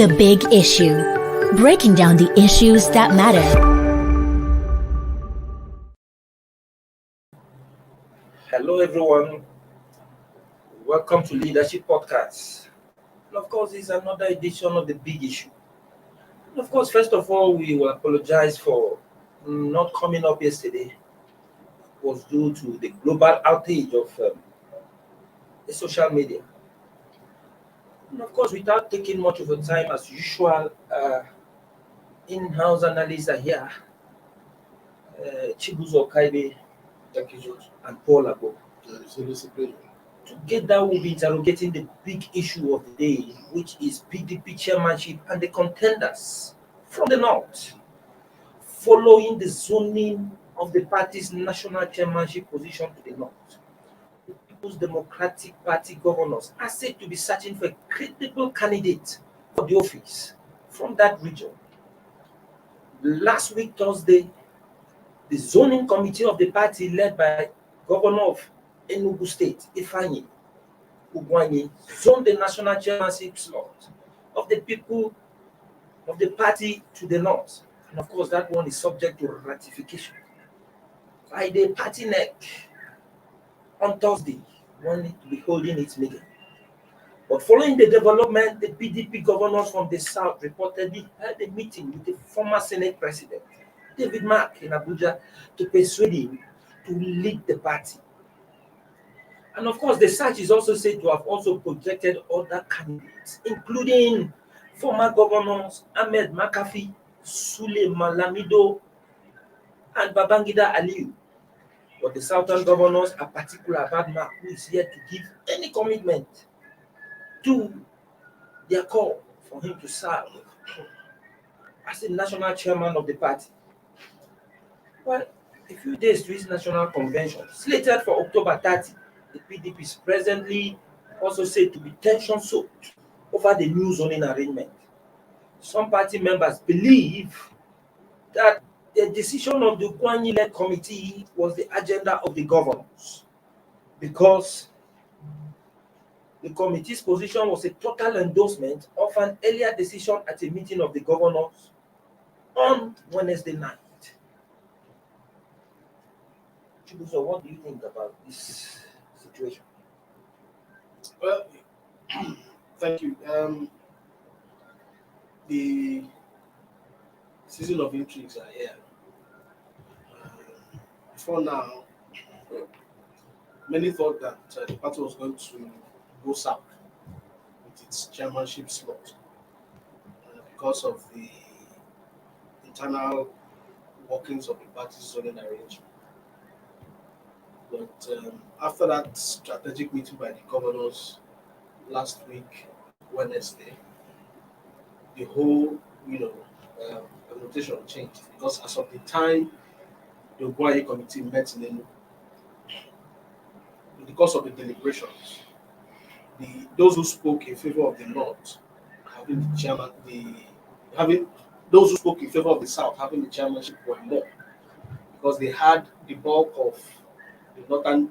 The Big Issue. Breaking down the issues that matter. Hello everyone. Welcome to Leadership Podcast. And of course, it's another edition of The Big Issue. And of course, first of all, we will apologize for not coming up yesterday. It was due to the global outage of the social media. And of course, without taking much of a time, as usual, in-house analysts are here. Chibuzo Kaibe, and Paul Abo. Together, we'll be interrogating the big issue of the day, which is PDP chairmanship and the contenders from the north, following the zoning of the party's national chairmanship position to the north. The People's Democratic Party governors are said to be searching for a credible candidate for the office from that region. Last week, Thursday, the zoning committee of the party, led by Governor of Enugu State, Ifeanyi Ug, zoned the national chairmanship slot of the people of the party to the north. And of course, that one is subject to ratification by the party neck on Thursday, when it will be holding its meeting. But following the development, the PDP governors from the south reportedly had a meeting with the former Senate President, David Mark, in Abuja to persuade him to lead the party. And of course, the search is also said to have also projected other candidates, including former governors Ahmed Makarfi, Sule, Lamido, and Babangida, Aliyu. But the southern governors are particular about Mark, who is yet to give any commitment to their call for him to serve as the national chairman of the party. Well, a few days to his national convention, slated for October 30, the PDP is presently also said to be tension-soaked over the new zoning arrangement. Some party members believe that the decision of the wuanyi-led committee was the agenda of the governors, because the committee's position was a total endorsement of an earlier decision at a meeting of the governors on Wednesday night. So what do you think about this situation? Well, thank you. The season of intrigues are here. Before now, many thought that the party was going to go south with its chairmanship slot because of the internal workings of the party's zoning arrangement. But after that strategic meeting by the governors last week, Wednesday, the whole, rotation changed, because as of the time the wuanyi committee met in Enugu, in the course of the deliberations, those who spoke in favor of the north having the chairman, those who spoke in favor of the south having the chairmanship were more, because they had the bulk of the northern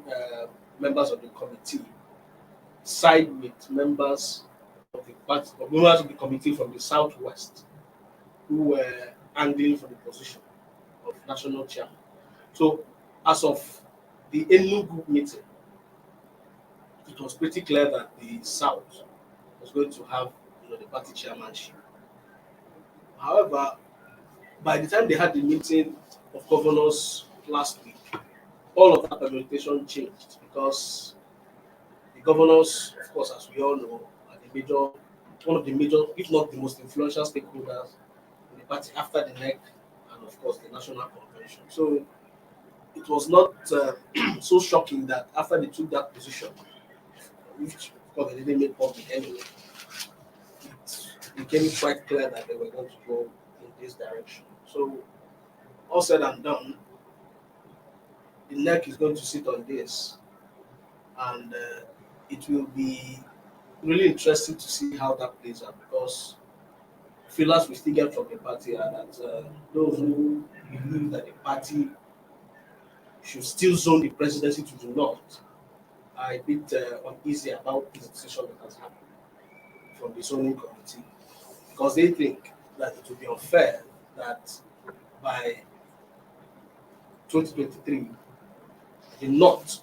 members of the committee side with members of the party, members of the committee from the southwest, who were angling for the position of national chairman. So, as of the Enugu meeting, it was pretty clear that the south was going to have, the party chairmanship. However, by the time they had the meeting of governors last week, all of that permutation changed, because the governors, of course, as we all know, are one of the major, if not the most influential stakeholders in the party after the NEC and, of course, the national convention. So it was not so shocking that after they took that position, which, of course, they didn't make public anyway, it became quite clear that they were going to go in this direction. So, all said and done, the NEC is going to sit on this, and it will be really interesting to see how that plays out, because feelers we still get from the party are that those who believe that the party should still zone the presidency to the north are a bit uneasy about this decision that has happened from the zoning committee, because they think that it would be unfair that by 2023, the North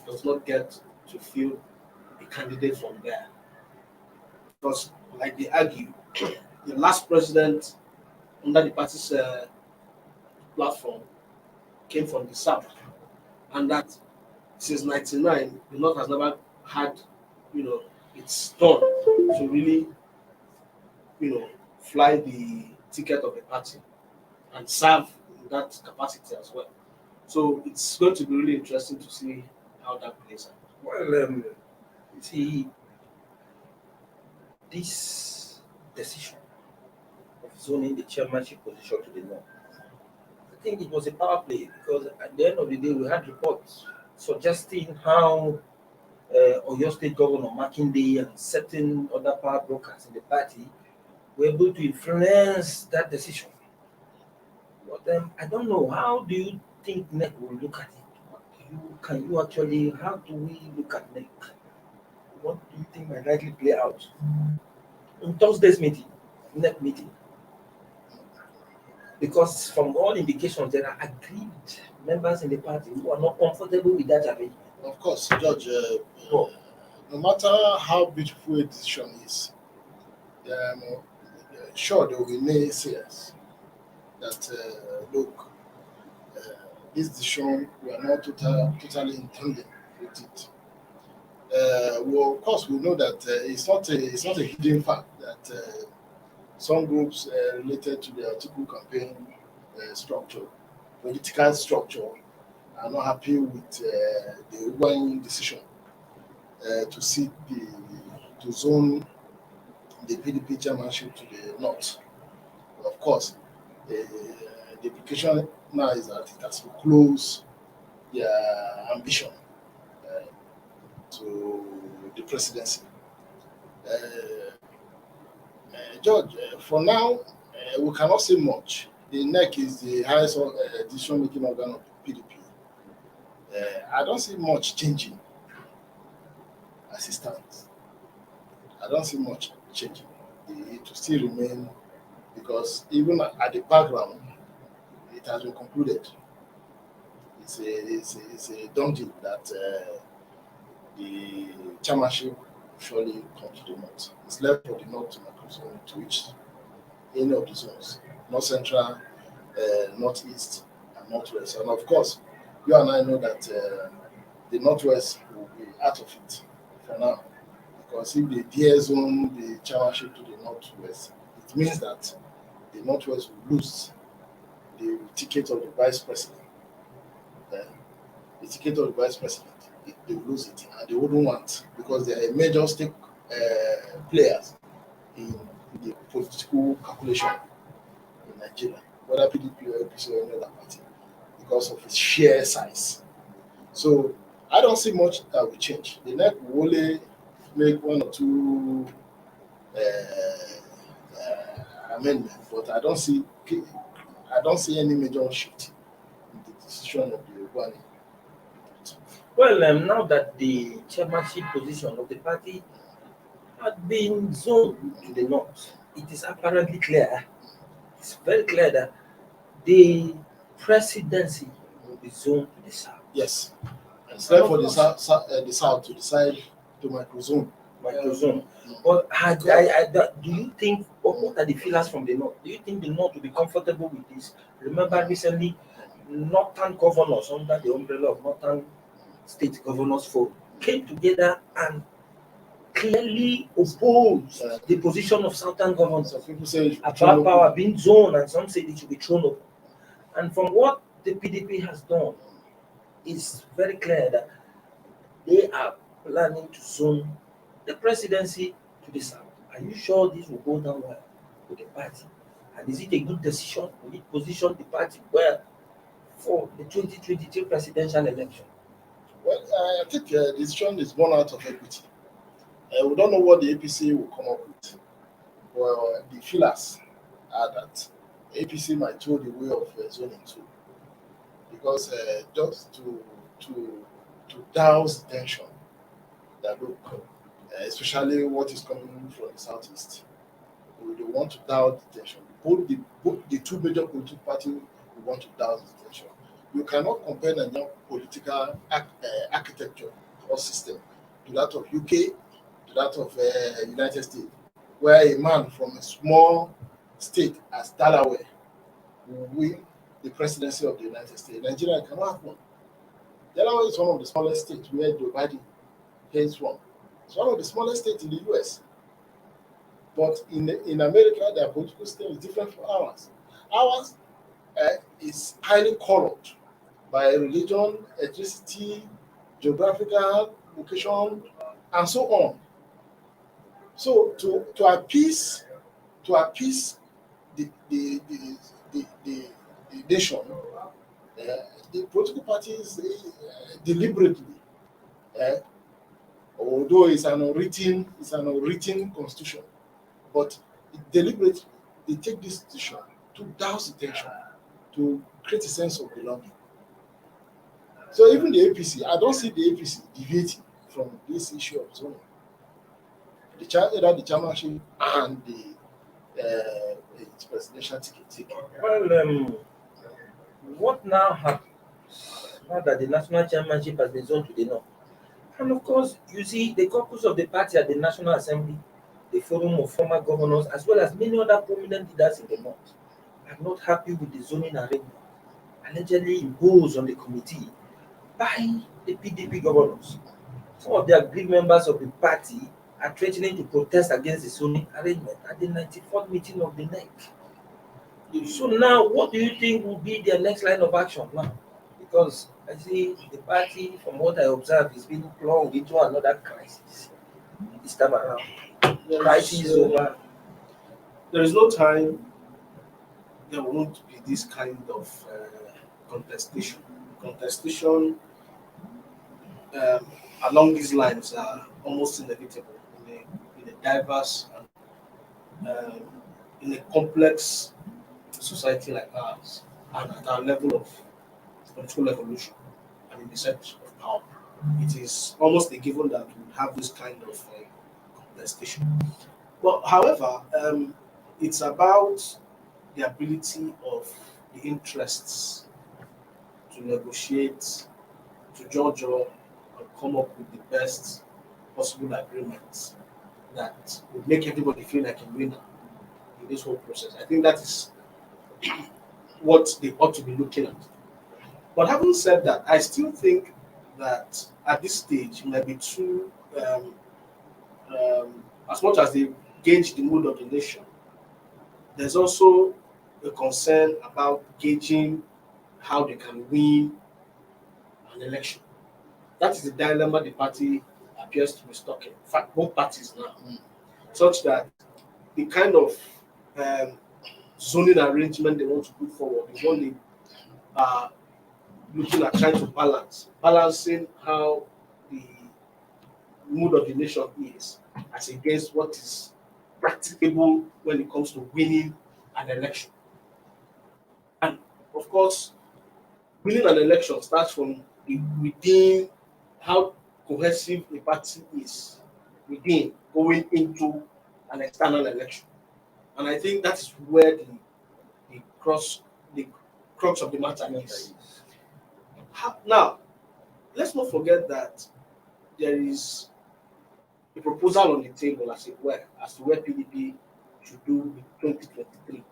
does not get to field a candidate from there. Because, like they argue, the last president under the party's platform came from the South, and that since '99, the North has never had, its turn to really, fly the ticket of the party and serve in that capacity as well. So it's going to be really interesting to see how that plays out. Well, you see, this decision of zoning the chairmanship position to the North, I think it was a power play because at the end of the day, we had reports suggesting how Oyo State Governor Makinde and certain other power brokers in the party were able to influence that decision. But I don't know, how do you think NEC will look at it? How do we look at NEC? What do you think might likely play out? On Thursday's meeting, NEC meeting, because from all indications, there are agreed members in the party who are not comfortable with that arrangement. Of course, Judge, no matter how beautiful a decision is, sure there will be naysayers that, look, this decision, we are not totally intending with it. Well, of course, we know that it's not a hidden fact that some groups related to the Atiku campaign structure, political structure, are not happy with the wuanyi decision to zone the PDP chairmanship to the North. Of course, the implication now is that it has to close their ambition to the presidency. George, for now, we cannot say much. The NEC is the highest decision-making organ of the PDP. I don't see much changing as it stands. I don't see much changing. It will still remain, because even at the background, it has been concluded. It's a done deal that the chairmanship surely come to the North. It's left for the North to reach any of the zones, North Central, Northeast, and Northwest. And of course, you and I know that the Northwest will be out of it for now. Because if they dare zone the chairmanship to the Northwest, it means that the Northwest will lose the ticket of the vice president. The ticket of the vice president, they will lose it, and they wouldn't want, because they are major stake players in the political calculation in Nigeria, whether PDP or APC or any other party, because of its sheer size. So I don't see much that will change. The NEC will only make one or two amendments, but I don't see any major shift in the decision of the wuanyi. Well, now that the chairmanship position of the party had been zoned to the North, it is apparently clear, it's very clear that the presidency will be zoned to the South. Yes, it's there for the South to decide to microzone. But do you think, what are the feelers from the North? Do you think the North will be comfortable with this? Remember recently, Northern governors under the umbrella of Northern State Governors Forum came together and clearly opposed the position of Southern governors. Some people say about power being zoned, and some say it should be thrown open. And from what the PDP has done, it's very clear that they are planning to zone the presidency to the South. Are you sure this will go down well with the party? And is it a good decision? Will it position the party well for the 2023 presidential election? Well, I think the decision is born out of equity. We don't know what the APC will come up with. Well, the feelers are that APC might throw the way of zoning too, because just to douse tension that look, especially what is coming from the Southeast. they want to down detention. Both the two major political parties will want to down detention. You cannot compare the political architecture or system to that of UK, to that of United States, where a man from a small state as Delaware will win the presidency of the United States. Nigeria cannot have one. Delaware is one of the smallest states where Joe Biden hails from. It's one of the smallest states in the US. But in America, their political system is different from ours. Ours is highly colored by religion, ethnicity, geographical location, and so on. So to appease the nation, the political parties deliberately, although it's an unwritten constitution, but deliberately they take this decision to douse the tension, to create a sense of belonging. So even the APC, I don't see the APC deviating from this issue of zoning. Either the chairmanship and the presidential ticket. Well, what now happens now that the national chairmanship has been zoned to the north? And of course, you see the caucus of the party at the National Assembly, the forum of former governors, as well as many other prominent leaders in the north, are not happy with the zoning arrangement allegedly imposed on the committee by the PDP governors. Some of the aggrieved members of the party are threatening to protest against the zoning arrangement at the 94th meeting of the NEC. So now, what do you think will be their next line of action now? Because I see the party, from what I observe, is being plunged into another crisis this time around. Crisis is over. There is no time there won't be this kind of contestation. Contestation along these lines are almost inevitable in a diverse and in a complex society like ours, and at our level of spiritual evolution and in the search of power. It is almost a given that we have this kind of contestation. But however, it's about the ability of the interests to negotiate, to judge and come up with the best possible agreements that would make everybody feel like a winner in this whole process. I think that is what they ought to be looking at. But having said that, I still think that at this stage it might be too, as much as they gauge the mood of the nation, there's also a concern about gauging how they can win an election. That is the dilemma the party appears to be stuck in. In fact, both parties now, such that the kind of zoning arrangement they want to put forward is one they are looking at trying to balancing how the mood of the nation is as against what is practicable when it comes to winning an election. And of course, winning an election starts from within how cohesive a party is within going into an external election. And I think that is where the crux of the matter is. Now, let's not forget that there is a proposal on the table, as it were, as to where PDP should do with 2023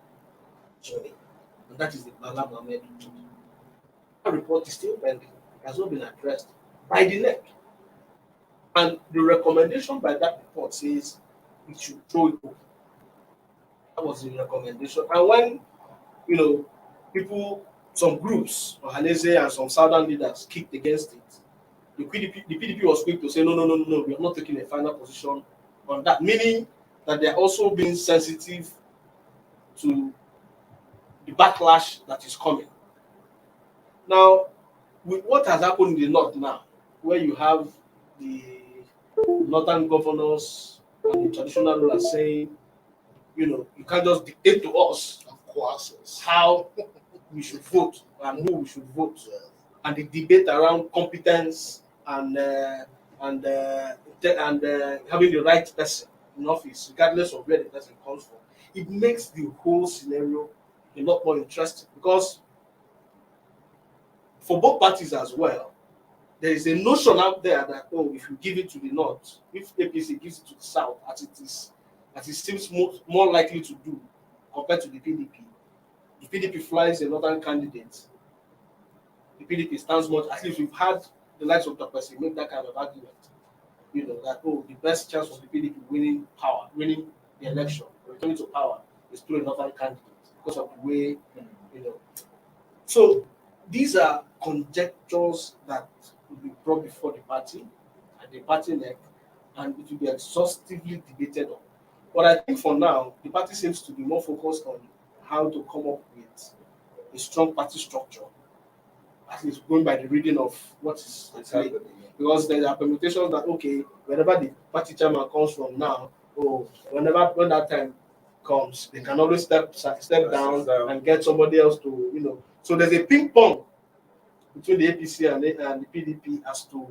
journey. And that is the Bala Mohammed. That report is still pending. It has not been addressed by the NEC. And the recommendation by that report says it should throw it open. That was the recommendation. And when, people, some groups, Ohanese and some southern leaders kicked against it, the PDP was quick to say, no, we are not taking a final position on that, meaning that they are also being sensitive to the backlash that is coming. Now, with what has happened in the north now, where you have the northern governors and the traditional rulers saying, you can't just dictate to us, of course, how we should vote and who we should vote, and the debate around competence and having the right person in office, regardless of where the person comes from, it makes the whole scenario a lot more interesting, because for both parties as well, there is a notion out there that, oh, if you give it to the north, if APC gives it to the south, as it seems more likely to do compared to the PDP, flies a northern candidate. The PDP stands much, at least we've had the likes of Dr. Percy make that kind of argument, that, oh, the best chance of the PDP winning the election, returning to power, is through a northern candidate because of the way, So these are conjectures that will be brought before the party and the party neck, and it will be exhaustively debated on. But I think for now, the party seems to be more focused on how to come up with a strong party structure, at least going by the reading of what is happening. Because there are permutations that, okay, whenever the party chairman comes from now, or when that time comes, they can always step down and get somebody else to, So there's a ping pong between the APC and the PDP as to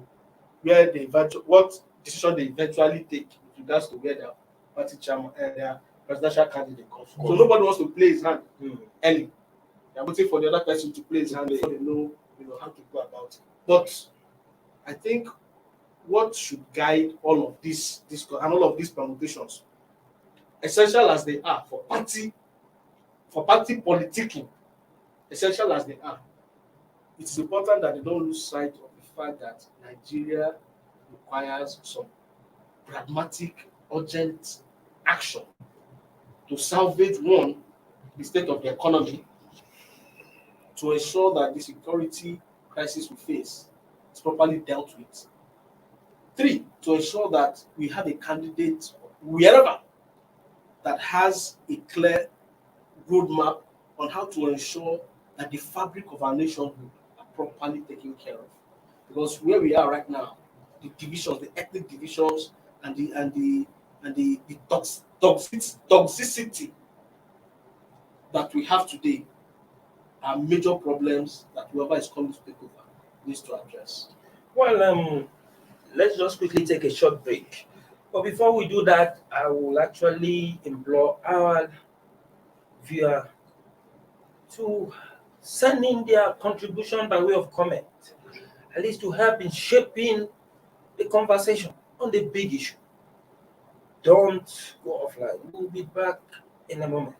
what decision they eventually take with regards to where their party chairman and their presidential candidate comes from. So nobody wants to play his hand early. They're waiting for the other person to play his hand before they know, how to go about it. But I think what should guide all of this and all of these permutations, essential as they are for party politicking, essential as they are, it is important that they don't lose sight of the fact that Nigeria requires some pragmatic, urgent action to salvage, one, the state of the economy, to ensure that the security crisis we face is properly dealt with. 3, to ensure that we have a candidate wherever that has a clear roadmap on how to ensure that the fabric of our nationhood are properly taken care of. Because where we are right now, the divisions, the ethnic divisions, and the toxicity that we have today are major problems that whoever is coming to take over needs to address. Well, let's just quickly take a short break. But before we do that, I will actually implore our viewer to send in their contribution by way of comment, at least to help in shaping the conversation on the big issue. Don't go offline. We'll be back in a moment.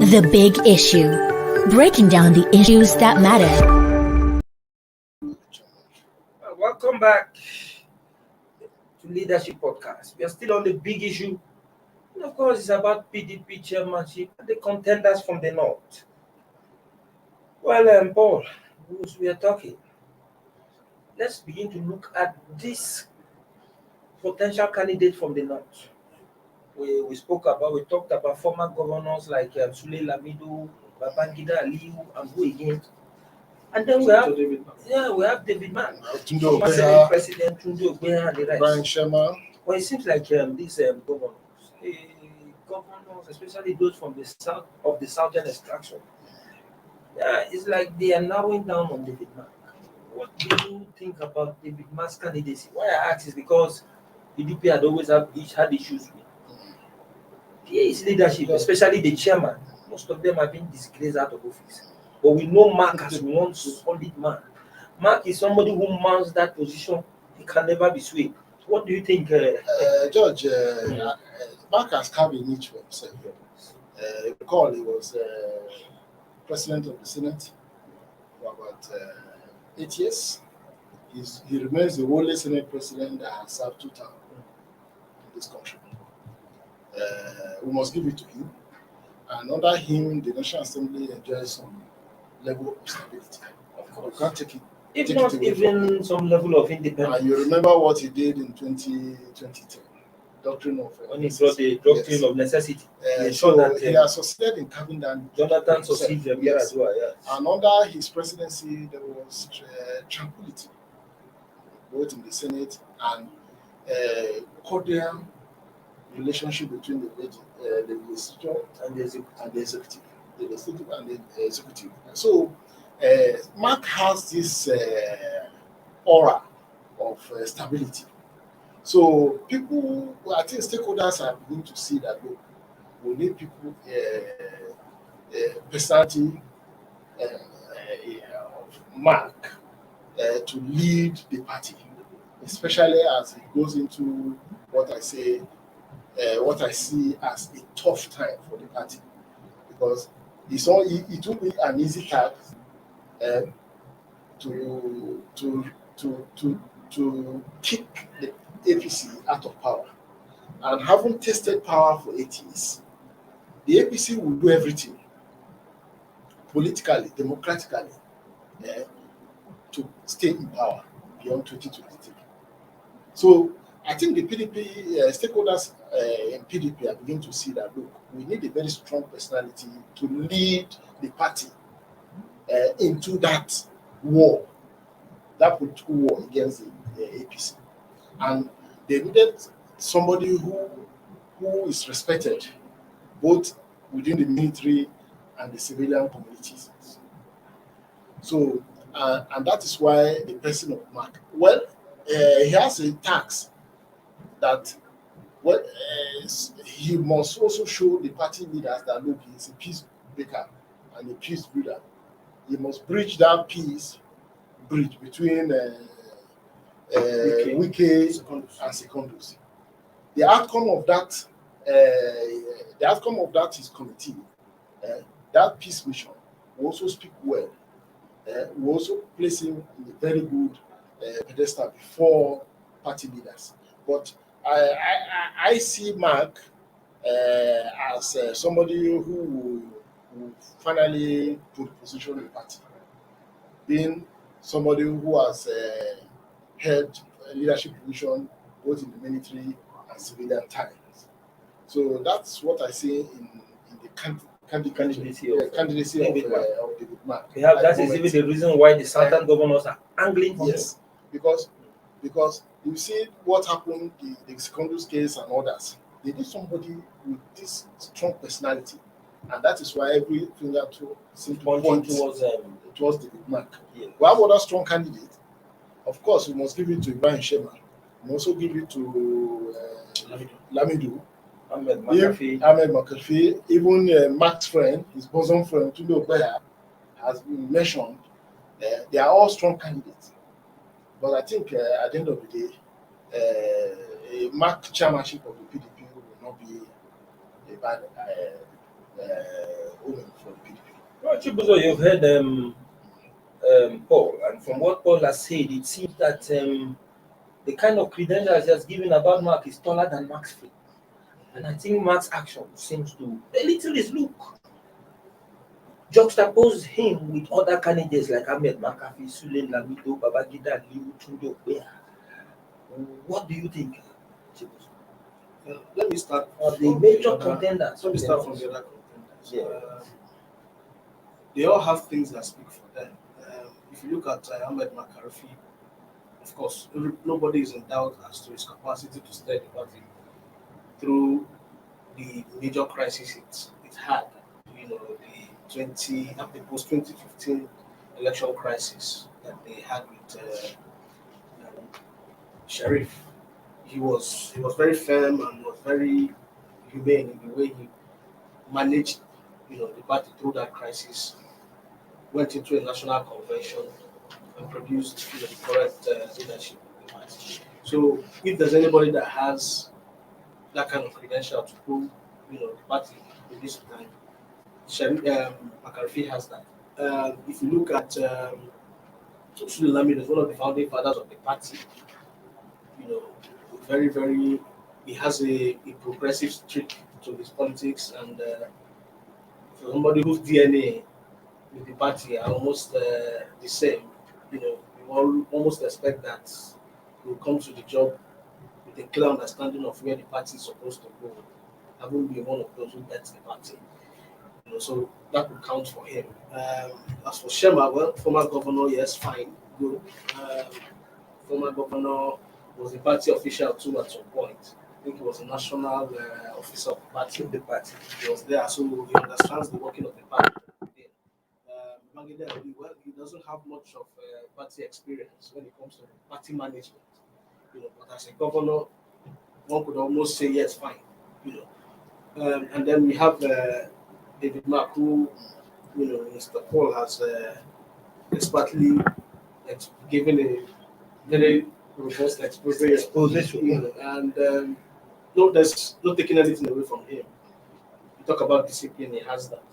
The Big Issue. Breaking down the issues that matter. Welcome back to Leadership Podcast. We are still on the big issue. And of course, it's about PDP chairmanship and the contenders from the north. Well, Paul, as we are talking, let's begin to look at this potential candidate from the north. We talked about former governors like Sule, Lamido, Babangida, Aliyu, and who again? And then we have David Mann, former Senate President Tunde Ogbeha and the rest. Brian Sherman. Well, it seems like these governors, especially those from the south of the southern extraction, it's like they are narrowing down on David Mann. What do you think about David Mann's candidacy? Why I ask is because PDP had always had issues with his leadership, especially the chairman. Most of them have been disgraced out of office. But we know Mark as one solid man. Mark is somebody who mounts that position. He can never be swayed. What do you think? George, Mark has carved a niche for himself. Recall he was president of the Senate for about 8 years. He remains the only Senate president that has served 2 terms in this country. We must give it to him. And under him, the National Assembly enjoys some level of stability. Of course. You can't take it. If not even some level of independence. And you remember what he did in 2010, doctrine of when he brought the doctrine of necessity. So he has succeeded in carving down. Jonathan succeeded there as well. Yes. And under his presidency, there was tranquility, both in the Senate and cordial relationship between the legislature and the executive. The legislative and the executive. So Mark has this aura of stability. So people, I think stakeholders are beginning to see that look, we need people, personality of Mark to lead the party, especially as it goes into what I see as a tough time for the party, because it will be an easy task to kick the APC out of power. And having tasted power for 8 years, the APC will do everything politically, democratically, to stay in power beyond 2023. So I think the PDP stakeholders in PDP are beginning to see that, look, we need a very strong personality to lead the party into that war, that political war against the APC. And they needed somebody who is respected both within the military and the civilian communities. So, and that is why the person of Mark, well, he has a tax that he must also show the party leaders that, look, he's a peace maker and a peace builder. He must bridge that peace bridge between Wike and Secondus. The outcome of that his committee, that peace mission, will also speak well. Will also place him in a very good pedestal before party leaders. But I see Mark as somebody who will finally put position in the party, being somebody who has held leadership position both in the military and civilian times. So that's what I see in the candidacy of David Mark. Perhaps that is even the reason why the southern governors are angling for him. Because you see what happened in the Secondus case and others. They need somebody with this strong personality, and that is why every finger seems to point towards David Mark. Yeah. We have other strong candidates. Of course, we must give it to Ifeanyi Ug. We also give it to Lamido. Ahmed Makarfi. Ahmed Makarfi, even Mark's friend, his bosom friend, Sule has been mentioned. They are all strong candidates. But I think at the end of the day, a Mark chairmanship of the PDP will not be a bad omen for the PDP. Well, Chibuzo, you've heard Paul, and from what Paul has said, it seems that the kind of credentials he has given about Mark is taller than Mark's feet. And I think Mark's action seems to a little his look. Juxtapose him with other candidates like Ahmed Makarfi, Sule, Lamido, Babangida, Aliyu. What do you think, Chibuzo? Let me start. The major contenders. Let me start from the other contenders. Yeah. They all have things that speak for them. If you look at Ahmed Makarfi, of course, nobody is in doubt as to his capacity to steer the party through the major crisis it had. You know, the post-2015 election crisis that they had with Sheriff. He was very firm and was very humane in the way he managed the party through that crisis went into a national convention and produced the correct leadership of the party. So if there's anybody that has that kind of credential to prove, the party in this time, Makarfi has that. If you look at Sule Lamido, is one of the founding fathers of the party. You know, very, very, he has a progressive streak to his politics, and for somebody whose DNA with the party are almost the same, you almost expect that he will come to the job with a clear understanding of where the party is supposed to go. Having been one of those who led the party, so that would count for him. As for Shema, well, former governor, yes, fine, good. Former governor was a party official too at some point. I think he was a national officer of the party. He was there, so he understands the working of the party. Babangida, well, he doesn't have much of party experience when it comes to party management. But as a governor, one could almost say yes, fine. And then we have David Mark, who, Mr. Paul has expertly given a very robust exposition, and no, there's not taking anything away from him. You talk about discipline, he has that.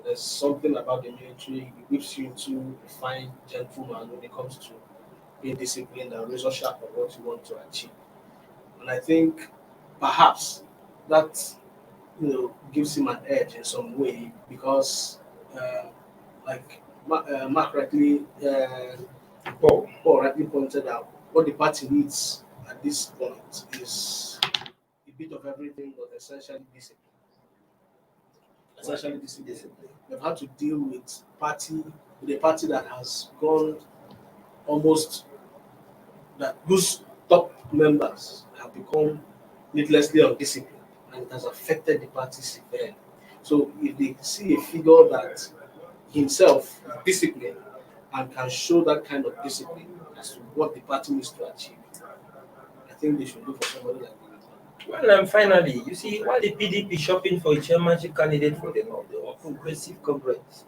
There's something about the military, he whips you into a fine gentleman when it comes to being disciplined and razor sharp on what you want to achieve. And I think perhaps that gives him an edge in some way because, like Mark rightly, Paul rightly pointed out, what the party needs at this point is a bit of everything, but essentially discipline. We've had to deal with a party that has gone almost whose top members have become needlessly undisciplined, and it has affected the party severely. So if they see a figure that himself is disciplined and can show that kind of discipline as to what the party needs to achieve, I think they should look for somebody like that. Well, finally, you see, while the PDP shopping for a chairmanship candidate for the Progressive Congress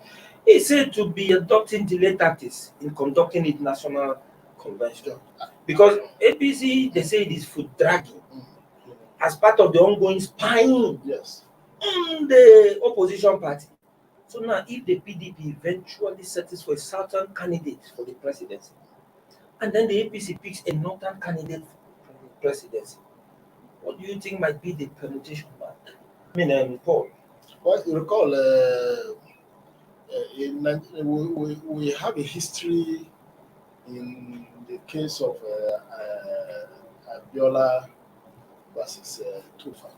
is said to be adopting delay tactics in conducting its national convention. Because APC, they say it is foot dragging as part of the ongoing spying on the opposition party. So now, if the PDP eventually settles for a southern candidate for the presidency, and then the APC picks a northern candidate for the presidency, what do you think might be the permutation back? Paul. Well, you recall, we have a history in the case of Abiola versus Tofa.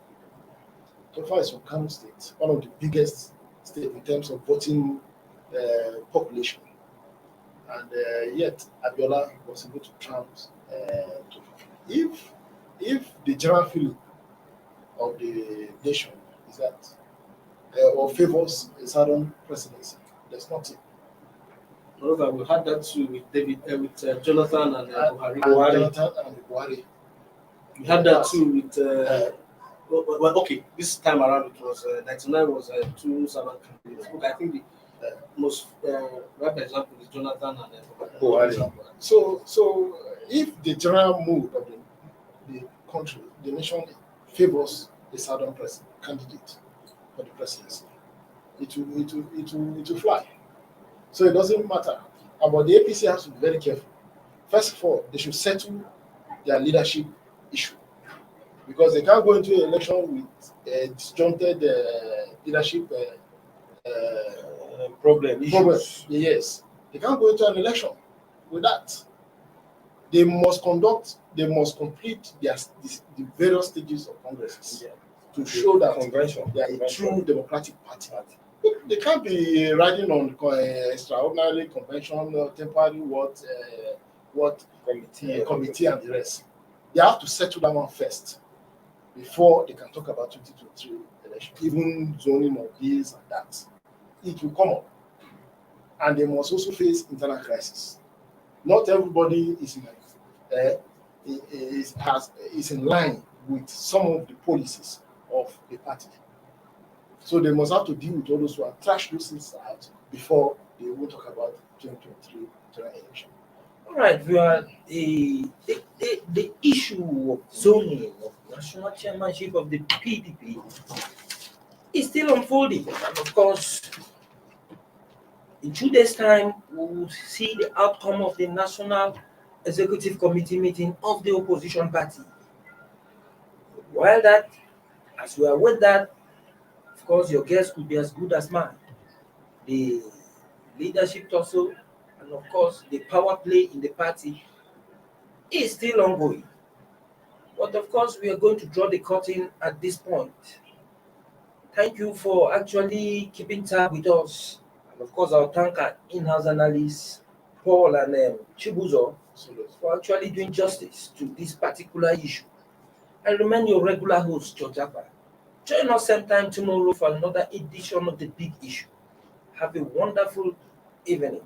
Tofa is from Kano State, one of the biggest states in terms of voting population. And yet, Abiola was able to trounce Tofa. If the general feeling of the nation is that or favors a southern presidency, there's nothing. Moreover, we had that too with Jonathan and Buhari. Jonathan and Buhari. We had that too with. Well, okay, this time around it was 99 was two southern candidates. Look, I think the most right example is Jonathan and Buhari. So if the general mood of the country, the nation favors the southern candidate for the presidency, it will fly. So it doesn't matter. But the APC has to be very careful. First of all, they should settle their leadership issue, because they can't go into an election with disjointed leadership problems. Yes, they can't go into an election with that. They must complete the various stages of congresses to show that they are a true democratic party. They can't be riding on extraordinary convention, temporary committee and the rest. They have to settle that one first before they can talk about 2023 election, even zoning of this and that. It will come up, and they must also face internal crisis. Not everybody is in line with some of the policies of the party. So they must have to deal with all those who are trash those things out before they will talk about 2023 general election. All right, we are the issue of zoning of national chairmanship of the PDP is still unfolding, and of course, in 2 days' time, we will see the outcome of the National Executive Committee meeting of the opposition party. While that, as we await that, of course, your guess could be as good as mine. The leadership tussle and, of course, the power play in the party is still ongoing. But, of course, we are going to draw the curtain at this point. Thank you for actually keeping tab with us. And, of course, I'll thank our in-house analysts, Paul and Chibuzo, for actually doing justice to this particular issue. And remain your regular host, George Apa. Join us same time tomorrow for another edition of The Big Issue. Have a wonderful evening.